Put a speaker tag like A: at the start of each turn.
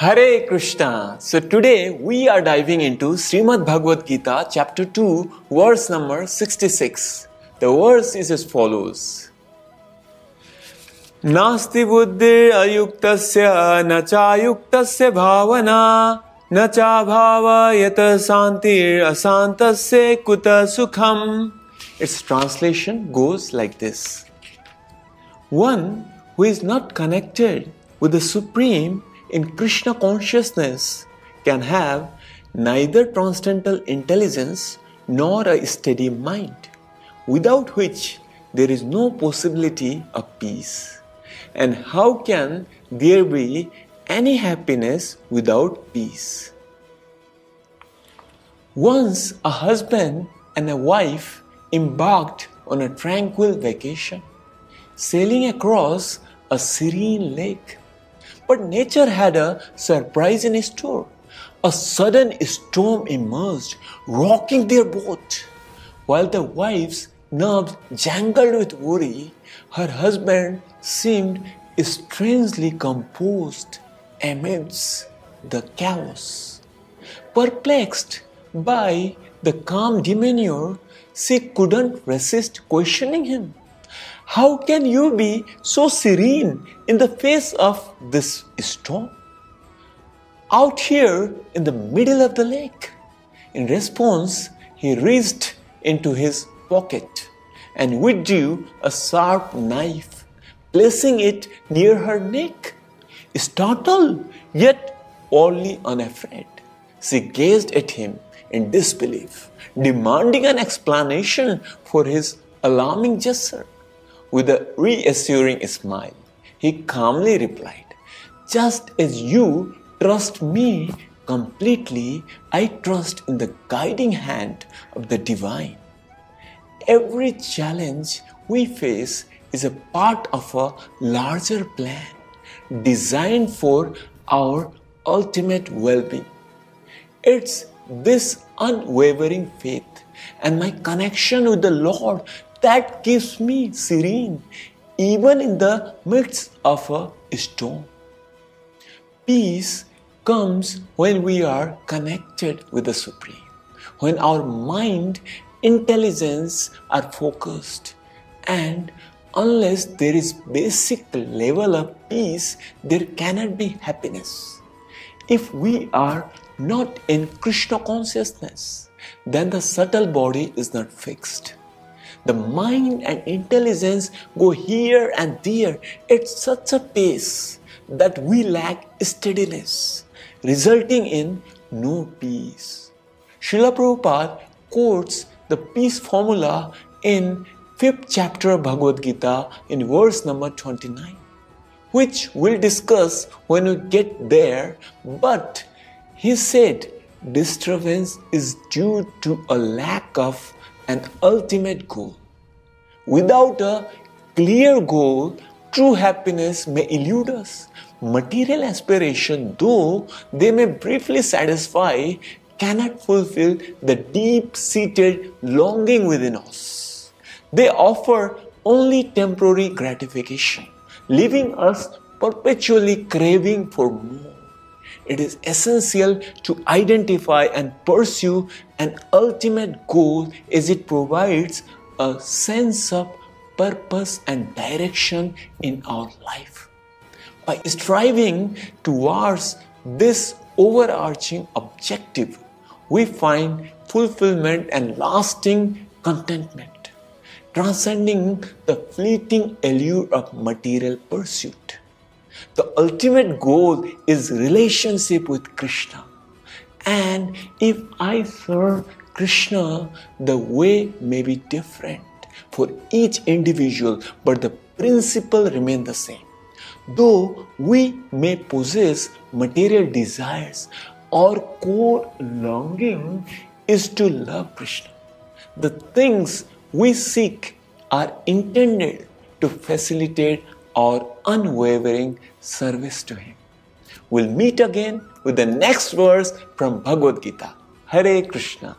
A: Hare Krishna. So today we are diving into Srimad Bhagavad Gita chapter 2 verse number 66. The verse is as follows. Nasti buddhir ayuktasya na cha ayuktasya bhavana na cha bhava yata santir asantasya kuta sukham. Its translation goes like this. One who is not connected with the Supreme in Krishna consciousness can have neither transcendental intelligence nor a steady mind, without which there is no possibility of peace. And how can there be any happiness without peace? Once a husband and a wife embarked on a tranquil vacation, sailing across a serene lake. But nature had a surprise in store. A sudden storm emerged, rocking their boat. While the wife's nerves jangled with worry, her husband seemed strangely composed amidst the chaos. Perplexed by the calm demeanor, she couldn't resist questioning him. How can you be so serene in the face of this storm? Out here in the middle of the lake. In response, he reached into his pocket and withdrew a sharp knife, placing it near her neck. Startled, yet wholly unafraid, she gazed at him in disbelief, demanding an explanation for his alarming gesture. With a reassuring smile, he calmly replied, "Just as you trust me completely, I trust in the guiding hand of the divine. Every challenge we face is a part of a larger plan designed for our ultimate well-being. It's this unwavering faith and my connection with the Lord that keeps me serene, even in the midst of a storm. Peace comes when we are connected with the Supreme, when our mind, intelligence are focused, and unless there is basic level of peace, there cannot be happiness. If we are not in Krishna consciousness, then the subtle body is not fixed. The mind and intelligence go here and there at such a pace that we lack steadiness, resulting in no peace. Srila Prabhupada quotes the peace formula in 5th chapter of Bhagavad Gita in verse number 29, which we'll discuss when we get there, but he said disturbance is due to a lack of an ultimate goal. Without a clear goal, true happiness may elude us. Material aspiration, though they may briefly satisfy, cannot fulfill the deep-seated longing within us. They offer only temporary gratification, leaving us perpetually craving for more. It is essential to identify and pursue an ultimate goal as it provides a sense of purpose and direction in our life. By striving towards this overarching objective, we find fulfillment and lasting contentment, transcending the fleeting allure of material pursuit. The ultimate goal is relationship with Krishna. And if I serve Krishna, the way may be different for each individual, but the principle remains the same. Though we may possess material desires, our core longing is to love Krishna. The things we seek are intended to facilitate our unwavering service to Him. We'll meet again with the next verse from Bhagavad Gita. Hare Krishna.